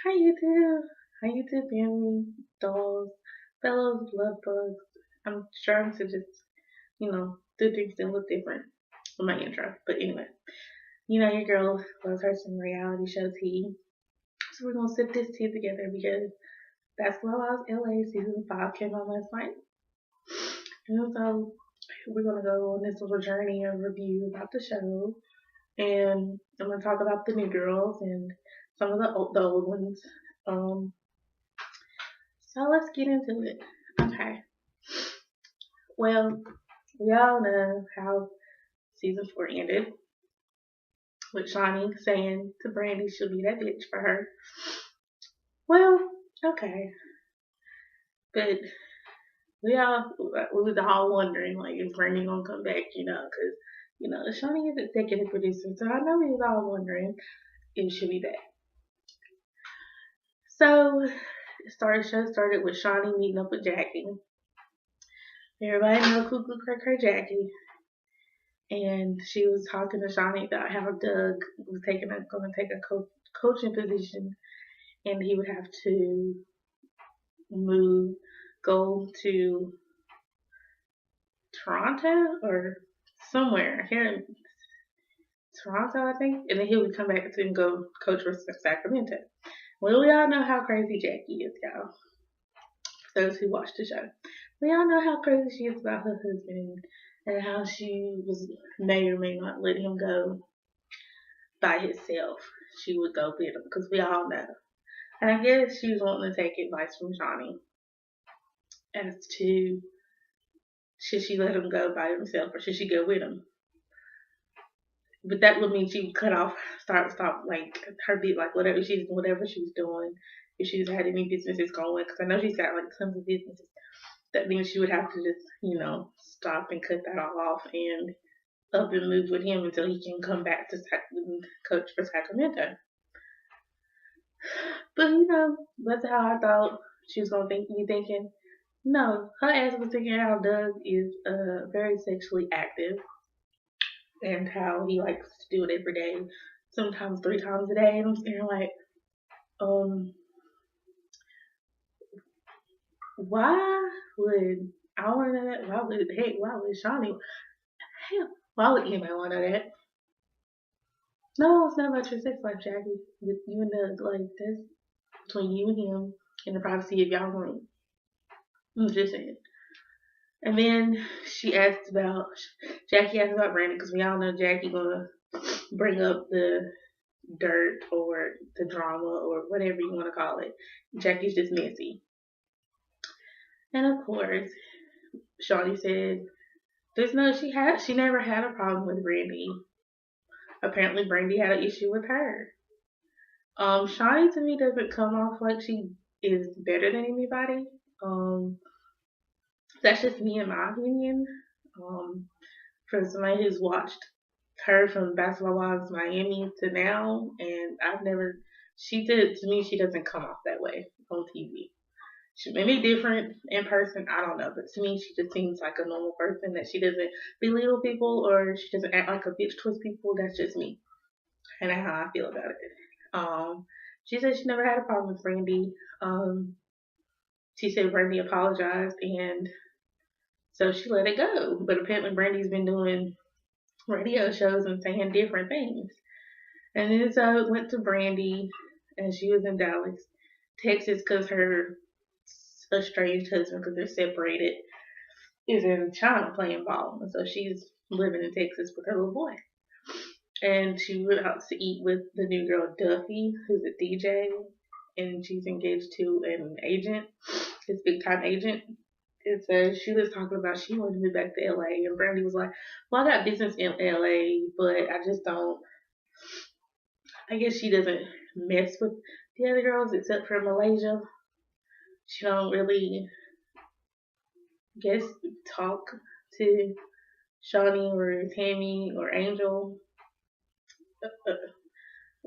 Hi YouTube. Hi YouTube family, dolls, fellows, love bugs. I'm trying to just, do things a little different for my intro. But anyway, your girl loves her some reality show tea. So we're gonna sip this tea together because Basketball Wives LA season 5 came out last night. And so we're gonna go on this little journey of review about the show. And I'm gonna talk about the new girls and some of the old ones. Um, So let's get into it. Okay. Well, we all know how season 4 ended with Shaunie saying to Brandy she'll be that bitch for her. Well, okay. But we was all wondering, like, is Brandy gonna come back, because, Shaunie is executive producer, so I know we was all wondering if she'll be back. So, show started with Shaunie meeting up with Jackie. Everybody know Cuckoo Cray Cray Jackie. And she was talking to Shaunie about how Doug was going to take a coaching position, and he would have to go to Toronto or somewhere here in Toronto, I think, and then he would come back and go coach for Sacramento. Well, we all know how crazy Jackie is, y'all. For those who watch the show, we all know how crazy she is about her husband and how she may or may not let him go by himself. She would go with him because we all know. And I guess she was wanting to take advice from Shaunie as to should she let him go by himself or should she go with him. But that would mean she would cut off, stop like her beat, like whatever she was doing. If she's had any businesses going, because I know she's got like tons of businesses. That means she would have to just, stop and cut that all off and up and move with him until he can come back to coach for Sacramento. But that's how I thought she was gonna be thinking. No, her ass was thinking how Doug is very sexually active and how he likes to do it every day, sometimes 3 times a day. And I'm saying like, why would I want to know that? Why would Shaunie? Hell, why would anybody want to know that? No, it's not about your sex life, Jackie. With you and Doug, like that's between you and him in the privacy of y'all room. I'm just saying. And then Jackie asked about Brandon because we all know Jackie gonna bring up the dirt or the drama or whatever you want to call it. Jackie's just messy. And of course, Shaunie said she never had a problem with Brandy. Apparently Brandy had an issue with her. Shaunie to me doesn't come off like she is better than anybody. That's just me in my opinion. For somebody who's watched her from Basketball Wives Miami to now, and she doesn't come off that way on TV. She may be different in person, I don't know, but to me, she just seems like a normal person that she doesn't belittle people or she doesn't act like a bitch towards people. That's just me, and that's how I feel about it. She said she never had a problem with Brandy. She said Brandy apologized, and so she let it go. But apparently, Brandy's been doing radio shows and saying different things. And then so it went to Brandy, and she was in Dallas, Texas, because her estranged husband, because they're separated, is in China playing ball. And so she's living in Texas with her little boy. And she went out to eat with the new girl, Duffey, who's a DJ, and she's engaged to an agent, his big time agent. And so she was talking about she wanted to move back to LA, and Brandy was like, well, I got business in LA, but I just don't, I guess she doesn't mess with the other girls except for Malaysia. She don't really, talk to Shaunie or Tammy or Angel.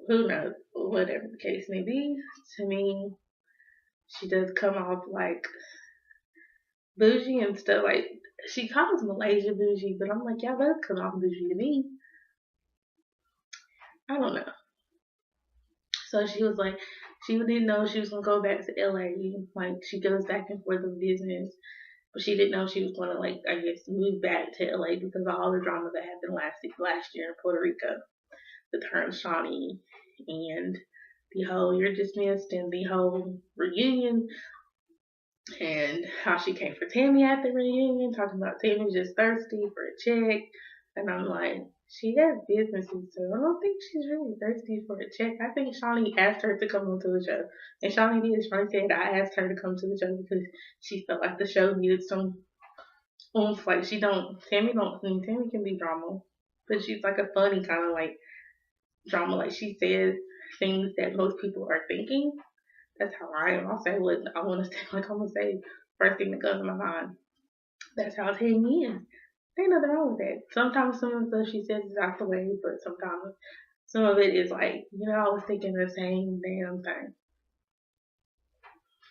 Who knows? Whatever the case may be, to me, she does come off like bougie and stuff. Like she calls Malaysia bougie, but I'm like, y'all both come off bougie to me. I don't know. So she was like, She didn't know she was gonna go back to LA. Like she goes back and forth of business, but she didn't know she was gonna like I guess move back to LA because of all the drama that happened last year in Puerto Rico with her and Shaunie and the whole "you're dismissed" and the whole reunion and how she came for Tammy at the reunion, talking about Tammy just thirsty for a check. And I'm like, she has businesses, so I don't think she's really thirsty for a check. I think Shaunie asked her to come onto the show. And Shaunie did. Shaunie said, I asked her to come to the show because she felt like the show needed some oomph. Like, Tammy can be drama. But she's like a funny kind of like drama. Like, she says things that most people are thinking. That's how I am. I'll say what I want to say, like I'm going to say first thing that comes to my mind. That's how Tammy is. Ain't nothing wrong with that. Sometimes some of the stuff she says is out the way, but sometimes some of it is like, I was thinking the same damn thing.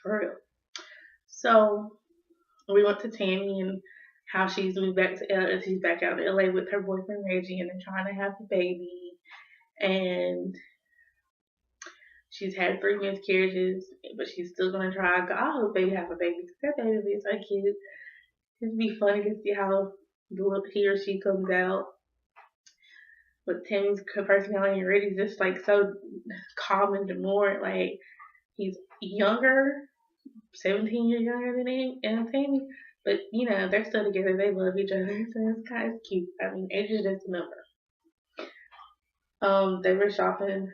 For real. So we went to Tammy and how she's moved back to she's back out in LA with her boyfriend Reggie and they're trying to have the baby. And she's had 3 miscarriages, but she's still gonna try. I hope they have a baby because that baby is so cute. It'd be funny to see how he or she comes out. But Tammy's personality and Reggie's just like so calm and demure. Like he's younger, 17 years younger than Tammy. But they're still together. They love each other, so it's kind of cute. I mean, age is just a number. They were shopping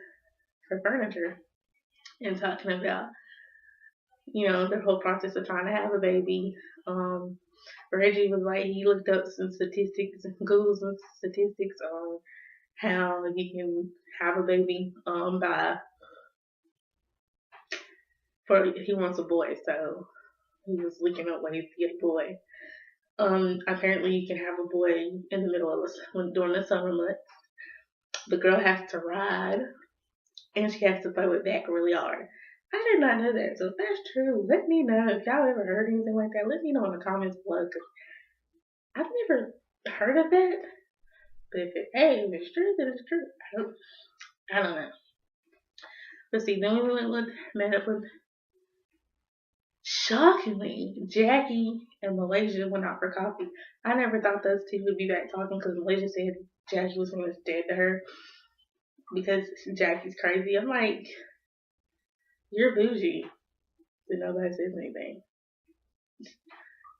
for furniture and talking about the whole process of trying to have a baby. Reggie was like he looked up some statistics and Googled some statistics on how you can have a baby he wants a boy, so he was looking up ways to get a boy. Apparently you can have a boy in the middle of during the summer months. The girl has to ride and she has to throw it back really hard. I did not know that, so if that's true, let me know. If y'all ever heard anything like that, let me know in the comments below, because I've never heard of that. But if it's true, then it's true. I don't know. Let's see, then we met up with, shockingly, Jackie and Malaysia went out for coffee. I never thought those two would be back talking because Malaysia said Jackie was going to dead to her because Jackie's crazy. I'm like, you're bougie. But nobody says anything.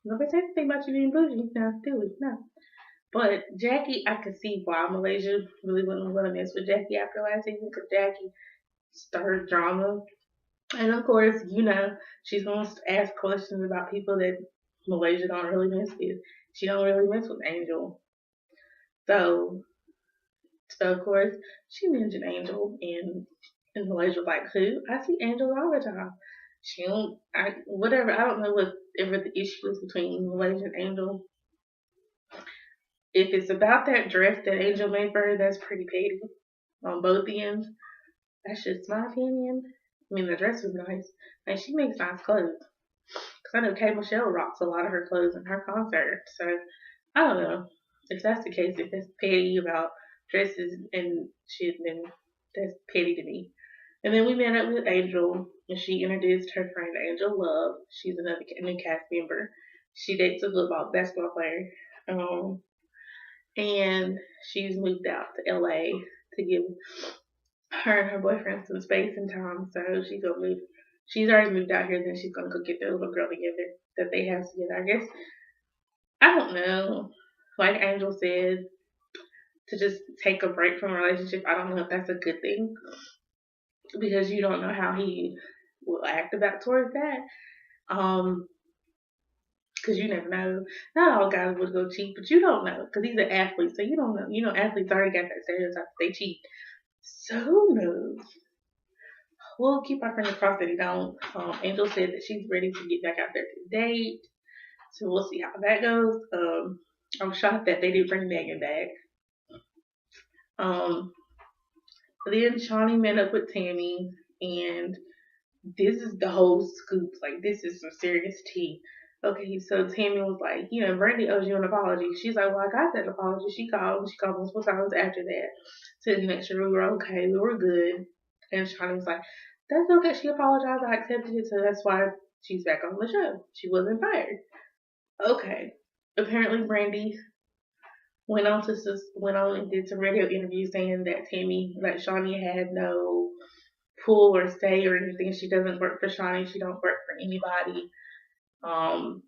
Nobody says anything about you being bougie. No, do we? No. But Jackie, I could see why Malaysia really wouldn't want to mess with Jackie after last season because Jackie stirred drama. And of course, she's going to ask questions about people that Malaysia don't really mess with. She don't really mess with Angel. So of course, she mentioned Angel and Malaysia was like, who? I see Angel all the time. She don't, whatever, I don't know whatever the issue is between Malaysia and Angel. If it's about that dress that Angel made for her, that's pretty petty on both ends. That's just my opinion. I mean, the dress was nice, and she makes nice clothes. Because I know K. Michelle rocks a lot of her clothes in her concert. So, I don't know. If that's the case, if it's petty about dresses and shit, then that's petty to me. And then we met up with Angel, and she introduced her friend Angel Love. She's another new cast member. She dates a basketball player. And she's moved out to LA to give her and her boyfriend some space and time. So she's gonna move. She's already moved out here. Then she's gonna go get their little girl together that they have together. I guess I don't know. Like Angel said, to just take a break from a relationship. I don't know if that's a good thing because you don't know how he will act about towards that. Because you never know. Not all guys would go cheat, but you don't know because he's an athlete, so you don't know. Athletes already got that stereotype that they cheat. So who knows? We'll keep our fingers crossed that he don't. Angel said that she's ready to get back out there to date, so we'll see how that goes. I'm shocked that they didn't bring Megan back. Then Shaunie met up with Tammy, and this is the whole scoop. Like, this is some serious tea. Okay, so Tammy was like, Brandi owes you an apology. She's like, well, I got that apology. She called multiple times after that to make sure we were okay, we were good. And Shaunie was like, that's okay. She apologized. I accepted it, so that's why she's back on the show. She wasn't fired. Okay. Apparently, Brandy went on and did some radio interviews saying that Tammy, like Shaunie, had no pull or say or anything. She doesn't work for Shaunie. She don't work for anybody. Um,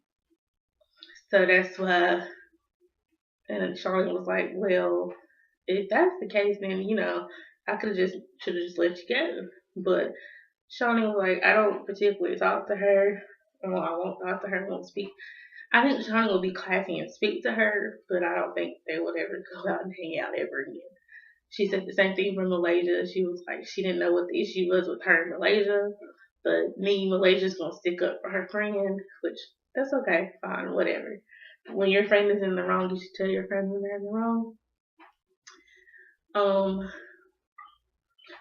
so that's why. And Shaunie was like, "Well, if that's the case, then I could have just should have just let you go." But Shaunie was like, "I don't particularly talk to her. Well, I won't talk to her. I won't speak." I think Shaunie will be classy and speak to her, but I don't think they would ever go out and hang out ever again. She said the same thing from Malaysia. She was like, she didn't know what the issue was with her in Malaysia, but me, Malaysia's gonna stick up for her friend, which that's okay, fine, whatever. When your friend is in the wrong, you should tell your friend when they're in the wrong. Um,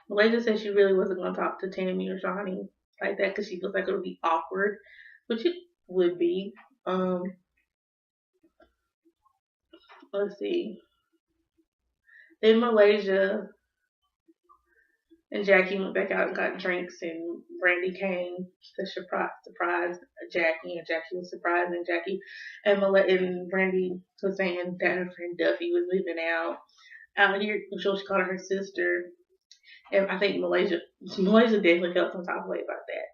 Malaysia said she really wasn't gonna talk to Tammy or Shaunie like that because she feels like it would be awkward, which it would be. Um, let's see. In Malaysia, and Jackie went back out and got drinks, and Brandy came to surprise Jackie, and Jackie was surprised, and Jackie and Brandy was saying that her friend Duffey was moving out here. So she called her sister, and I think Malaysia definitely felt some type of way about that.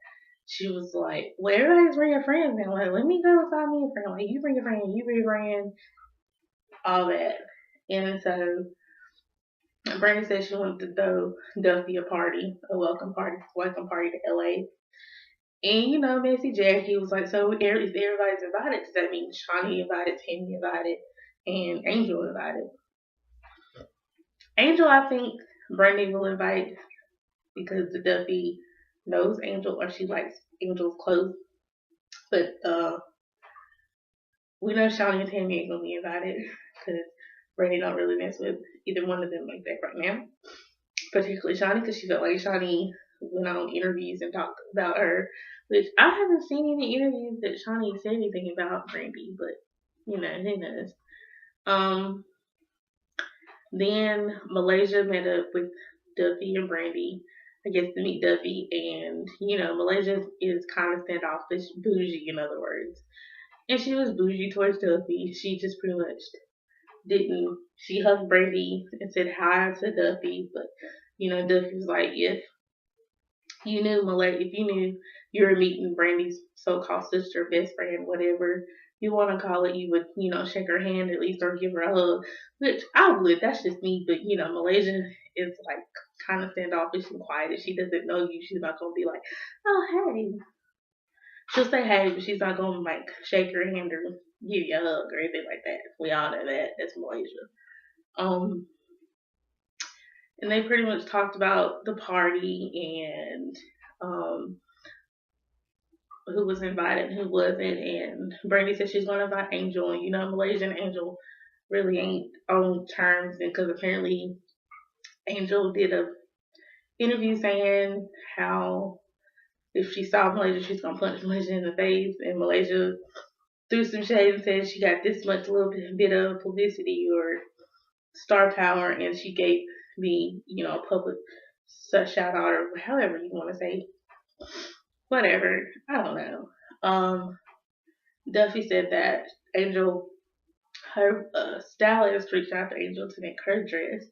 She was like, "Well, everybody's bringing friends now. Like, let me go find me a friend. Like, you bring a friend, you bring a friend, all that." And so Brandy said she wanted to throw Duffey a party, a welcome party to LA. And Messy Jackie was like, "So if everybody's invited, does that mean Shaunie invited, Tammy invited, and Angel invited?" Angel, I think Brandy will invite because the Duffey knows Angel or she likes Angel's clothes. But we know Shaunie and Tammy ain't gonna be invited because Brandy don't really mess with either one of them like that right now. Particularly Shaunie, because she felt like Shaunie went on interviews and talked about her, which I haven't seen any interviews that Shaunie said anything about Brandy, but who knows. Um, then Malaysia met up with Duffey and Brandy, I guess to meet Duffey, and Malaysia is kind of standoffish, bougie in other words, and she was bougie towards Duffey. She just pretty much didn't. She hugged Brandy and said hi to Duffey, but Duffey was like, if you knew you were meeting Brandy's so-called sister, best friend, whatever you want to call it, you would, shake her hand at least or give her a hug, which I would. That's just me. But, Malaysia is like kind of standoffish and quiet. If she doesn't know you, she's not going to be like, "Oh, hey." She'll say hey, but she's not going to like shake your hand or give you a hug or anything like that. We all know that. That's Malaysia. Um, and they pretty much talked about the party and um, who was invited and who wasn't. And Brandy said she's going to invite Angel. And Malaysia and Angel really ain't on terms, and because apparently Angel did a interview saying how if she saw Malaysia, she's gonna punch Malaysia in the face, and Malaysia threw some shade and said she got this much little bit of publicity or star power, and she gave me, a public shout out or however you want to say, whatever. I don't know. Duffey said that her stylist reached out to Angel to make her dress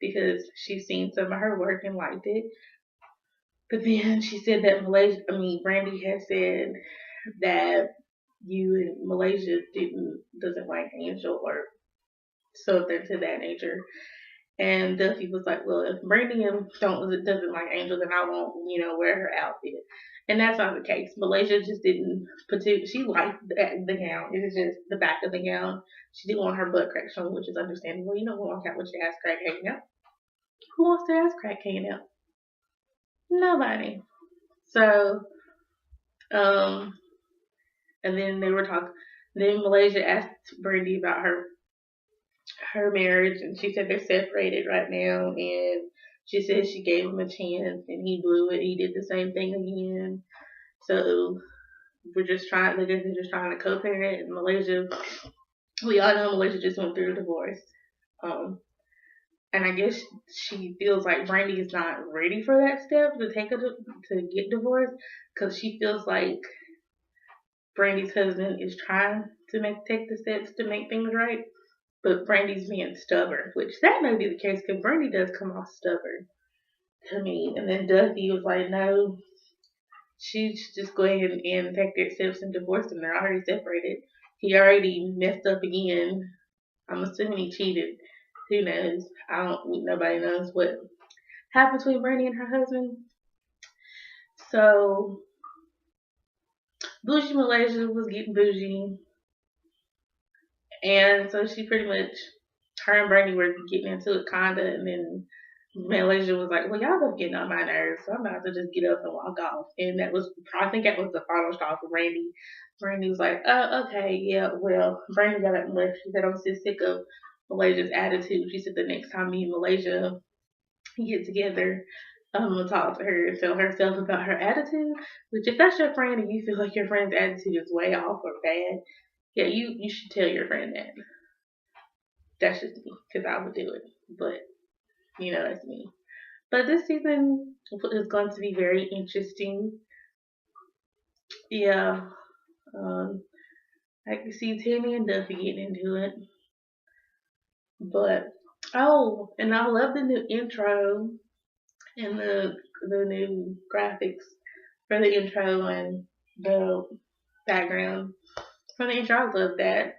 because she's seen some of her work and liked it. But then she said that Brandy had said that you in Malaysia doesn't like Angel or something to that nature. And Duffey was like, "Well, if Brandy doesn't like Angel, then I won't, wear her outfit." And that's not the case. Malaysia just didn't she liked the gown. It was just the back of the gown. She didn't want her butt crack shown, which is understandable. You don't want to have your ass crack hanging out. Who wants their ass crack hanging out? Nobody. So, um, and then they were talking. Then Malaysia asked Brandy about her marriage, and she said they're separated right now. And she said she gave him a chance, and he blew it. He did the same thing again. So they're just trying to co-parent. And Malaysia, we all know Malaysia just went through a divorce. Um, and I guess she feels like Brandy is not ready for that step to take her to get divorced because she feels like Brandy's husband is trying to take the steps to make things right, but Brandy's being stubborn, which that may be the case because Brandy does come off stubborn to me. And then Duffey was like, no, she should just go ahead and take their steps and divorce them. They're already separated. He already messed up again. I'm assuming he cheated. Who knows? I don't. Nobody knows what happened between Brandy and her husband. So Bougie Malaysia was getting bougie, and so she pretty much, her and Brandy were getting into it kinda, and then Malaysia was like, "Well, y'all both getting on my nerves, so I'm about to just get up and walk off." And that was, I think, that was the final straw for Brandy. Brandy was like, "Oh, okay, yeah, well." Brandy got up and left. She said, "I'm just sick of Malaysia's attitude." She said, "The next time me and Malaysia get together, I'm gonna talk to her and tell herself about her attitude." Which, if that's your friend and you feel like your friend's attitude is way off or bad, yeah, you should tell your friend that. That's just me, because I would do it. But that's me. But this season is going to be very interesting. Yeah, um, I can see Tammy and Duffey getting into it. But oh, and I love the new intro and the new graphics for the intro and the background for the intro. I love that.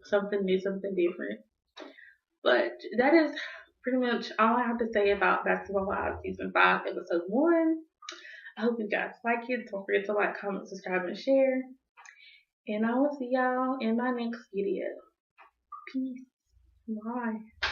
Something new, something different. But that is pretty much all I have to say about Basketball Wives Season 5, Episode 1. I hope you guys like it. Don't forget to like, comment, subscribe, and share. And I will see y'all in my next video. Peace. Bye.